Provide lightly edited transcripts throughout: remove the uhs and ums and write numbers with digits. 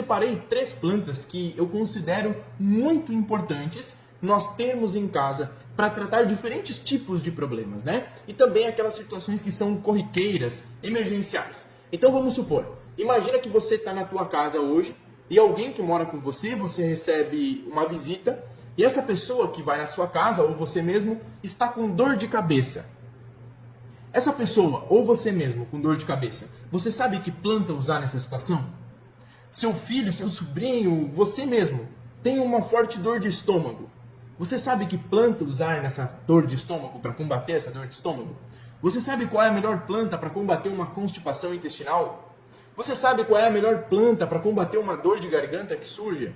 separei 3 plantas que eu considero muito importantes nós termos em casa para tratar diferentes tipos de problemas, né? E também aquelas situações que são corriqueiras, emergenciais. Então vamos supor, imagina que você está na tua casa hoje e alguém que mora com você, você recebe uma visita e essa pessoa que vai na sua casa, ou você mesmo, está com dor de cabeça. Essa pessoa, ou você mesmo, com dor de cabeça, você sabe que planta usar nessa situação? Seu filho, seu sobrinho, você mesmo, tem uma forte dor de estômago. Você sabe que planta usar nessa dor de estômago para combater essa dor de estômago? Você sabe qual é a melhor planta para combater uma constipação intestinal? Você sabe qual é a melhor planta para combater uma dor de garganta que surge?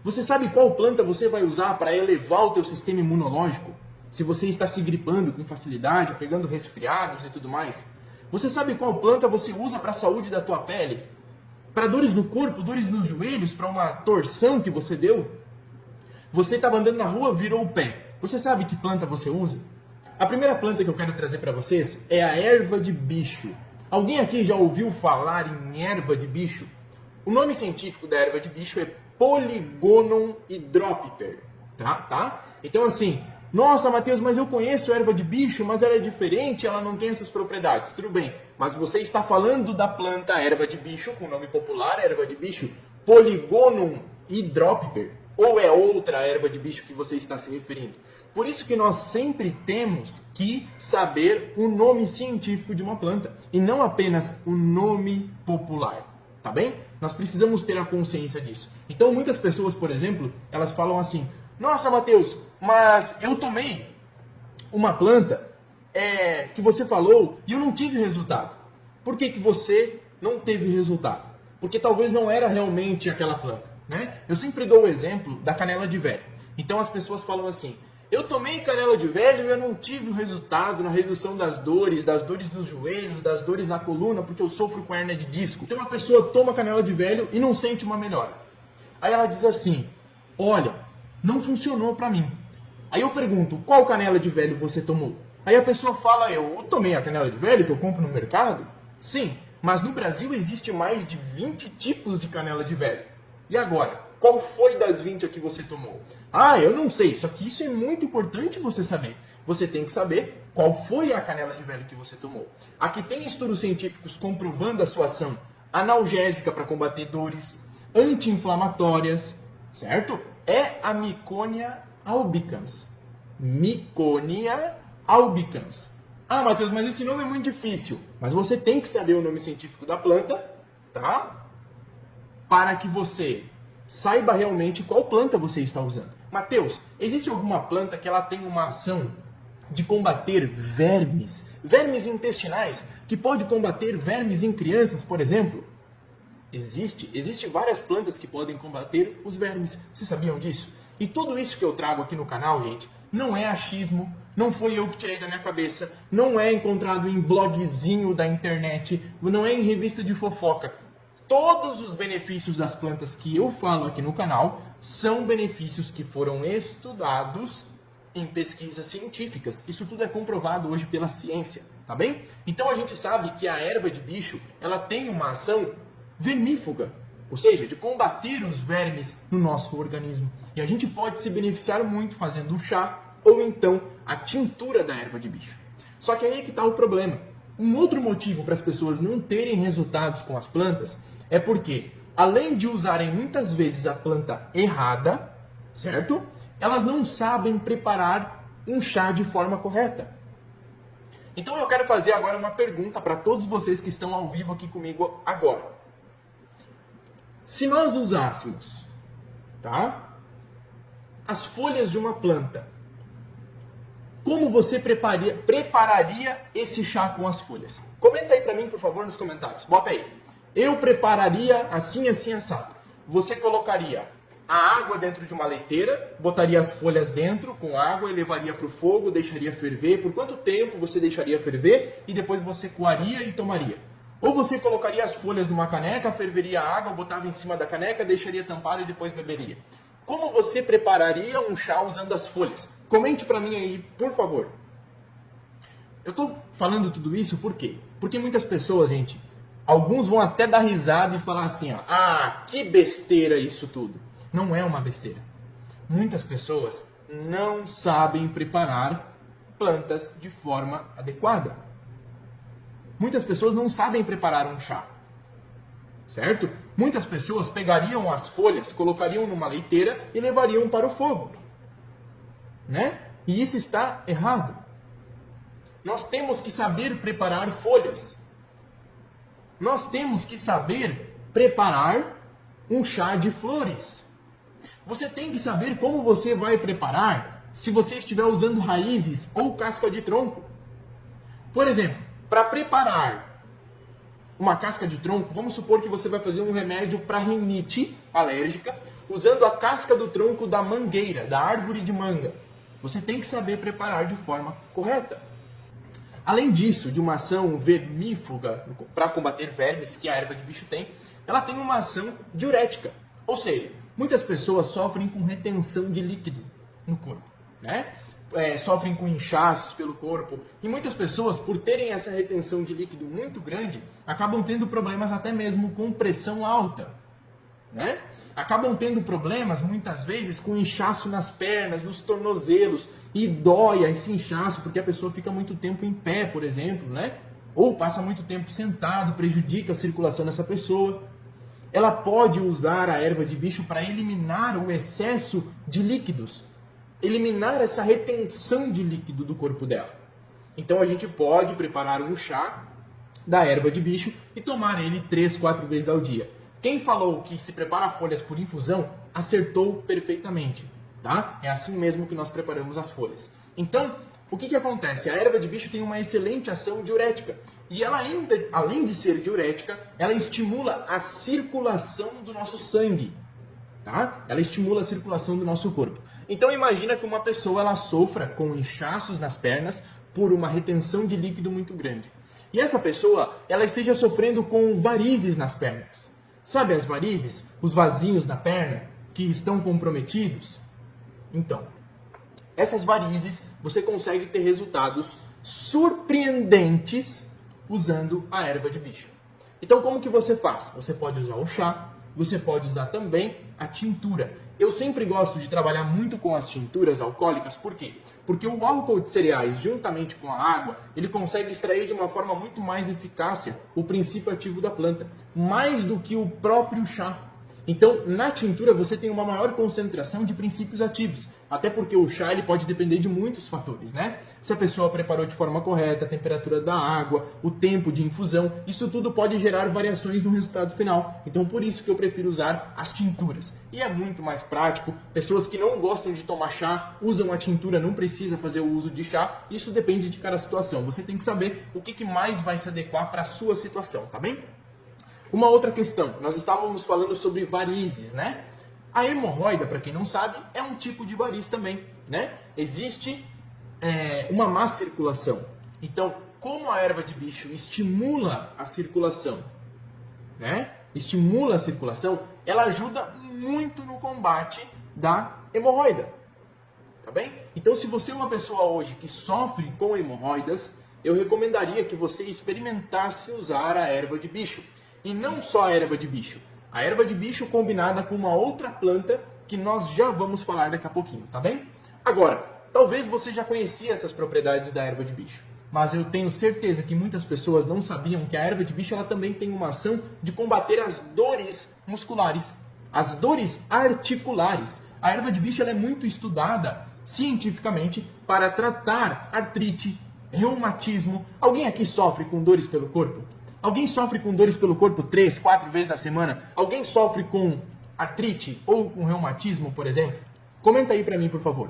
Você sabe qual planta você vai usar para elevar o teu sistema imunológico? Se você está se gripando com facilidade, pegando resfriados e tudo mais. Você sabe qual planta você usa para a saúde da tua pele? Para dores no corpo, dores nos joelhos, para uma torção que você deu? Você estava andando na rua, virou o pé. Você sabe que planta você usa? A primeira planta que eu quero trazer para vocês é a erva de bicho. Alguém aqui já ouviu falar em erva de bicho? O nome científico da erva de bicho é Polygonum hydropiper. Tá? Então assim, nossa, Matheus, mas eu conheço erva de bicho, mas ela é diferente, ela não tem essas propriedades. Tudo bem, mas você está falando da planta erva de bicho, com o nome popular, erva de bicho, Polygonum hydropiper, ou é outra erva de bicho que você está se referindo? Por isso que nós sempre temos que saber o nome científico de uma planta, e não apenas o nome popular, tá bem? Nós precisamos ter a consciência disso. Então muitas pessoas, por exemplo, elas falam assim: nossa, Matheus, mas eu tomei uma planta que você falou e eu não tive resultado. Por que você não teve resultado? Porque talvez não era realmente aquela planta, né? Eu sempre dou o exemplo da canela de velho. Então as pessoas falam assim: eu tomei canela de velho e eu não tive o resultado na redução das dores nos joelhos, das dores na coluna, porque eu sofro com hernia de disco. Então uma pessoa toma canela de velho e não sente uma melhora. Aí ela diz assim: olha, não funcionou para mim. Aí eu pergunto: qual canela de velho você tomou? Aí a pessoa fala: eu tomei a canela de velho que eu compro no mercado? Sim, mas no Brasil existe mais de 20 tipos de canela de velho. E agora? Qual foi das 20 a que você tomou? Ah, eu não sei, só que isso é muito importante você saber. Você tem que saber qual foi a canela de velho que você tomou. Aqui tem estudos científicos comprovando a sua ação analgésica para combater dores, anti-inflamatórias, certo? É a Miconia albicans. Miconia albicans. Ah, Matheus, mas esse nome é muito difícil. Mas você tem que saber o nome científico da planta, tá? Para que você saiba realmente qual planta você está usando. Matheus, existe alguma planta que ela tem uma ação de combater vermes? Vermes intestinais, que pode combater vermes em crianças, por exemplo? Existe várias plantas que podem combater os vermes. Vocês sabiam disso? E tudo isso que eu trago aqui no canal, gente, não é achismo, não foi eu que tirei da minha cabeça, não é encontrado em blogzinho da internet, não é em revista de fofoca. Todos os benefícios das plantas que eu falo aqui no canal são benefícios que foram estudados em pesquisas científicas. Isso tudo é comprovado hoje pela ciência, tá bem? Então a gente sabe que a erva de bicho, ela tem uma ação vermífuga, ou seja, de combater os vermes no nosso organismo. E a gente pode se beneficiar muito fazendo o chá ou então a tintura da erva de bicho. Só que aí é que está o problema. Um outro motivo para as pessoas não terem resultados com as plantas é porque, além de usarem muitas vezes a planta errada, certo? Elas não sabem preparar um chá de forma correta. Então eu quero fazer agora uma pergunta para todos vocês que estão ao vivo aqui comigo agora. Se nós usássemos, tá, as folhas de uma planta, como você prepararia esse chá com as folhas? Comenta aí para mim, por favor, nos comentários. Bota aí. Eu prepararia assim, assim, assado. Você colocaria a água dentro de uma leiteira, botaria as folhas dentro com água e levaria para o fogo, deixaria ferver. Por quanto tempo você deixaria ferver? E depois você coaria e tomaria. Ou você colocaria as folhas numa caneca, ferveria a água, botava em cima da caneca, deixaria tampado e depois beberia. Como você prepararia um chá usando as folhas? Comente para mim aí, por favor. Eu estou falando tudo isso por quê? Porque muitas pessoas, gente, Alguns vão até dar risada e falar assim, ó, ah, que besteira isso tudo. Não é uma besteira. Muitas pessoas não sabem preparar plantas de forma adequada. Muitas pessoas não sabem preparar um chá, certo? Muitas pessoas pegariam as folhas, colocariam numa leiteira e levariam para o fogo, né? E isso está errado. Nós temos que saber preparar folhas. Nós temos que saber preparar um chá de flores. Você tem que saber como você vai preparar se você estiver usando raízes ou casca de tronco. Por exemplo, para preparar uma casca de tronco, vamos supor que você vai fazer um remédio para rinite alérgica usando a casca do tronco da mangueira, da árvore de manga. Você tem que saber preparar de forma correta. Além disso, de uma ação vermífuga para combater vermes que a erva de bicho tem, ela tem uma ação diurética. Ou seja, muitas pessoas sofrem com retenção de líquido no corpo, né? Sofrem com inchaços pelo corpo. E muitas pessoas, por terem essa retenção de líquido muito grande, acabam tendo problemas até mesmo com pressão alta, né? Acabam tendo problemas, muitas vezes, com inchaço nas pernas, nos tornozelos, e dói esse inchaço, porque a pessoa fica muito tempo em pé, por exemplo, né? Ou passa muito tempo sentado, prejudica a circulação dessa pessoa. Ela pode usar a erva de bicho para eliminar o excesso de líquidos, eliminar essa retenção de líquido do corpo dela. Então a gente pode preparar um chá da erva de bicho e tomar ele 3, 4 vezes ao dia. Quem falou que se prepara folhas por infusão, acertou perfeitamente, tá? É assim mesmo que nós preparamos as folhas. Então, o que acontece? A erva de bicho tem uma excelente ação diurética. E ela ainda, além de ser diurética, ela estimula a circulação do nosso sangue, tá? Ela estimula a circulação do nosso corpo. Então, imagina que uma pessoa ela sofra com inchaços nas pernas por uma retenção de líquido muito grande. E essa pessoa, ela esteja sofrendo com varizes nas pernas. Sabe as varizes? Os vasinhos na perna que estão comprometidos? Então, essas varizes você consegue ter resultados surpreendentes usando a erva de bicho. Então, como que você faz? Você pode usar o chá, você pode usar também a tintura. Eu sempre gosto de trabalhar muito com as tinturas alcoólicas, por quê? Porque o álcool de cereais, juntamente com a água, ele consegue extrair de uma forma muito mais eficaz o princípio ativo da planta, mais do que o próprio chá. Então, na tintura você tem uma maior concentração de princípios ativos, até porque o chá ele pode depender de muitos fatores, né? Se a pessoa preparou de forma correta, a temperatura da água, o tempo de infusão, isso tudo pode gerar variações no resultado final. Então, por isso que eu prefiro usar as tinturas. E é muito mais prático. Pessoas que não gostam de tomar chá, usam a tintura, não precisa fazer o uso de chá. Isso depende de cada situação. Você tem que saber o que mais vai se adequar para a sua situação, tá bem? Uma outra questão, nós estávamos falando sobre varizes, né? A hemorroida, para quem não sabe, é um tipo de variz também, né? Existe uma má circulação. Então, como a erva de bicho estimula a circulação, né? Estimula a circulação, ela ajuda muito no combate da hemorroida, tá bem? Então, se você é uma pessoa hoje que sofre com hemorroidas, eu recomendaria que você experimentasse usar a erva de bicho. E não só a erva de bicho. A erva de bicho combinada com uma outra planta que nós já vamos falar daqui a pouquinho, tá bem? Agora, talvez você já conhecia essas propriedades da erva de bicho, mas eu tenho certeza que muitas pessoas não sabiam que a erva de bicho ela também tem uma ação de combater as dores musculares, as dores articulares. A erva de bicho ela é muito estudada cientificamente para tratar artrite, reumatismo. Alguém aqui sofre com dores pelo corpo? Alguém sofre com dores pelo corpo 3, 4 vezes na semana? Alguém sofre com artrite ou com reumatismo, por exemplo? Comenta aí pra mim, por favor.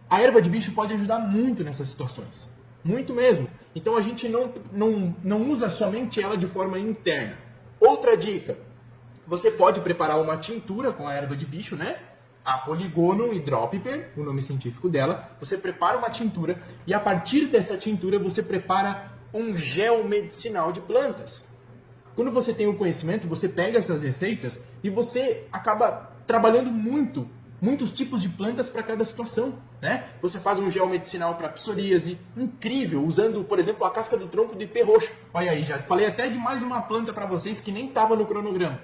A erva de bicho pode ajudar muito nessas situações. Muito mesmo. Então a gente não usa somente ela de forma interna. Outra dica. Você pode preparar uma tintura com a erva de bicho, né? A Polygonum hydropiper, o nome científico dela. Você prepara uma tintura e a partir dessa tintura você prepara um gel medicinal de plantas. Quando você tem o conhecimento, você pega essas receitas e você acaba trabalhando muito muitos tipos de plantas para cada situação, né? Você faz um gel medicinal para psoríase, incrível, usando, por exemplo, a casca do tronco de ipê roxo. Olha aí, já falei até de mais uma planta para vocês que nem estava no cronograma.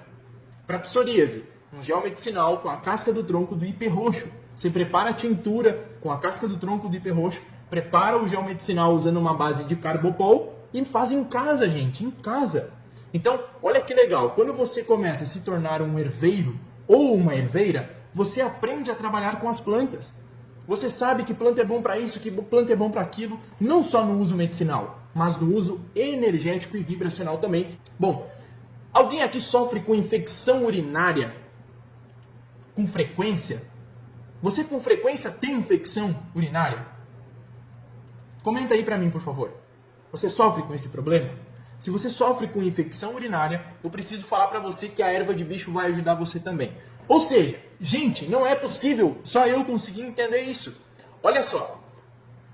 Para psoríase, um gel medicinal com a casca do tronco do ipê roxo. Você prepara a tintura com a casca do tronco do ipê roxo, prepara o gel medicinal usando uma base de carbopol e faz em casa, gente, em casa. Então, olha que legal, quando você começa a se tornar um herveiro ou uma herveira, você aprende a trabalhar com as plantas. Você sabe que planta é bom para isso, que planta é bom para aquilo, não só no uso medicinal, mas no uso energético e vibracional também. Bom, alguém aqui sofre com infecção urinária com frequência? Você com frequência tem infecção urinária? Comenta aí para mim, por favor. Você sofre com esse problema? Se você sofre com infecção urinária, eu preciso falar para você que a erva de bicho vai ajudar você também. Ou seja, gente, não é possível só eu conseguir entender isso. Olha só,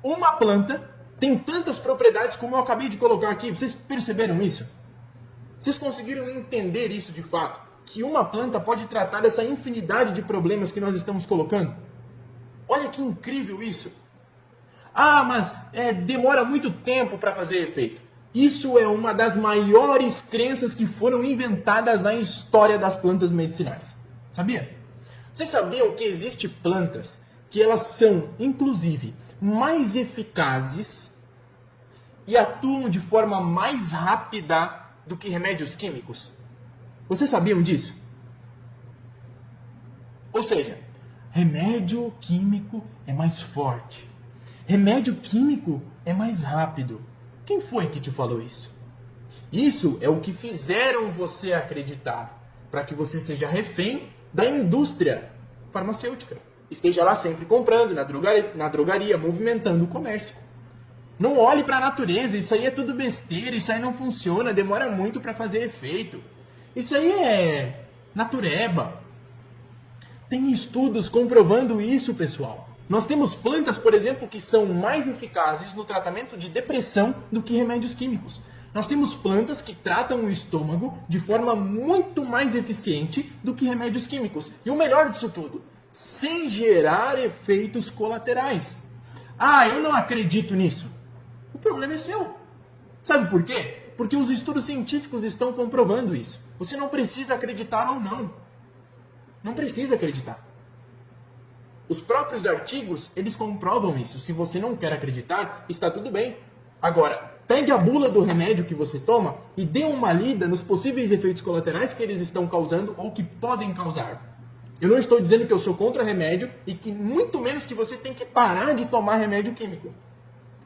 uma planta tem tantas propriedades como eu acabei de colocar aqui. Vocês perceberam isso? Vocês conseguiram entender isso de fato? Que uma planta pode tratar dessa infinidade de problemas que nós estamos colocando? Olha que incrível isso! Ah, mas demora muito tempo para fazer efeito. Isso é uma das maiores crenças que foram inventadas na história das plantas medicinais. Sabia? Vocês sabiam que existem plantas que elas são, inclusive, mais eficazes e atuam de forma mais rápida do que remédios químicos? Vocês sabiam disso? Ou seja, remédio químico é mais forte. Remédio químico é mais rápido. Quem foi que te falou isso? Isso é o que fizeram você acreditar, para que você seja refém da indústria farmacêutica. Esteja lá sempre comprando, na drogaria, movimentando o comércio. Não olhe para a natureza, isso aí é tudo besteira, isso aí não funciona, demora muito para fazer efeito. Isso aí é natureba. Tem estudos comprovando isso, pessoal. Nós temos plantas, por exemplo, que são mais eficazes no tratamento de depressão do que remédios químicos. Nós temos plantas que tratam o estômago de forma muito mais eficiente do que remédios químicos. E o melhor disso tudo, sem gerar efeitos colaterais. Ah, eu não acredito nisso. O problema é seu. Sabe por quê? Porque os estudos científicos estão comprovando isso. Você não precisa acreditar ou não. Não precisa acreditar. Os próprios artigos, eles comprovam isso. Se você não quer acreditar, está tudo bem. Agora, pegue a bula do remédio que você toma e dê uma lida nos possíveis efeitos colaterais que eles estão causando ou que podem causar. Eu não estou dizendo que eu sou contra remédio e que muito menos que você tem que parar de tomar remédio químico.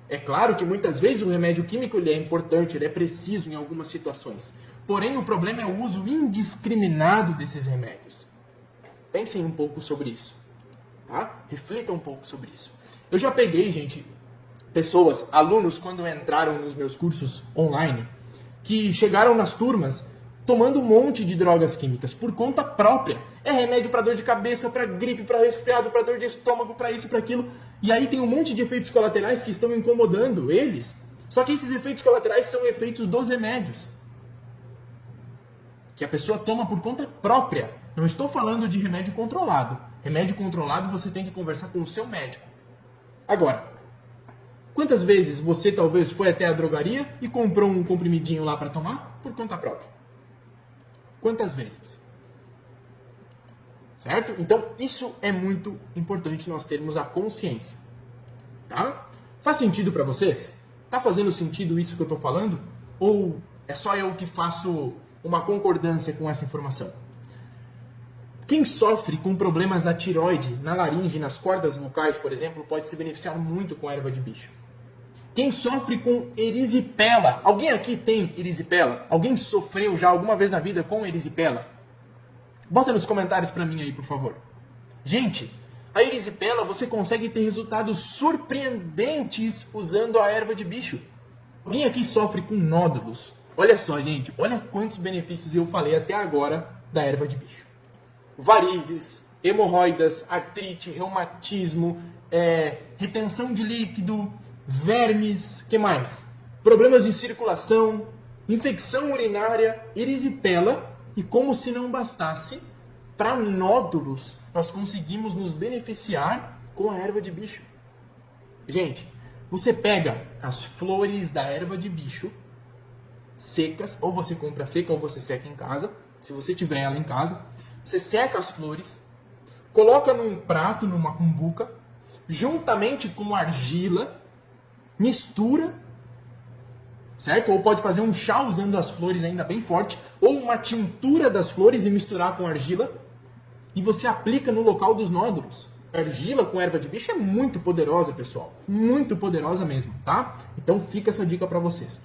É claro que muitas vezes o remédio químico ele é importante, ele é preciso em algumas situações. Porém, o problema é o uso indiscriminado desses remédios. Pensem um pouco sobre isso. Tá? Reflita um pouco sobre isso. Eu já peguei, gente, pessoas, alunos, quando entraram nos meus cursos online, que chegaram nas turmas tomando um monte de drogas químicas por conta própria. É remédio para dor de cabeça, para gripe, para resfriado, para dor de estômago, para isso, para aquilo. E aí tem um monte de efeitos colaterais que estão incomodando eles. Só que esses efeitos colaterais são efeitos dos remédios. Que a pessoa toma por conta própria. Não estou falando de remédio controlado. Remédio controlado você tem que conversar com o seu médico. Agora, quantas vezes você talvez foi até a drogaria e comprou um comprimidinho lá para tomar por conta própria? Quantas vezes? Certo? Então, isso é muito importante nós termos a consciência. Tá? Faz sentido para vocês? Tá fazendo sentido isso que eu estou falando? Ou é só eu que faço uma concordância com essa informação? Quem sofre com problemas na tireoide, na laringe, nas cordas vocais, por exemplo, pode se beneficiar muito com a erva de bicho. Quem sofre com erisipela, alguém aqui tem erisipela? Alguém sofreu já alguma vez na vida com erisipela? Bota nos comentários para mim aí, por favor. Gente, a erisipela você consegue ter resultados surpreendentes usando a erva de bicho. Alguém aqui sofre com nódulos? Olha só, gente, olha quantos benefícios eu falei até agora da erva de bicho. Varizes, hemorroidas, artrite, reumatismo, retenção de líquido, vermes, que mais? Problemas de circulação, infecção urinária, erisipela e, como se não bastasse, para nódulos, nós conseguimos nos beneficiar com a erva de bicho. Gente, você pega as flores da erva de bicho secas, ou você compra seca ou você seca em casa, se você tiver ela em casa, você seca as flores, coloca num prato, numa cumbuca, juntamente com argila, mistura, certo? Ou pode fazer um chá usando as flores ainda bem forte, ou uma tintura das flores e misturar com argila, e você aplica no local dos nódulos. A argila com erva de bicho é muito poderosa, pessoal. Muito poderosa mesmo, tá? Então fica essa dica para vocês.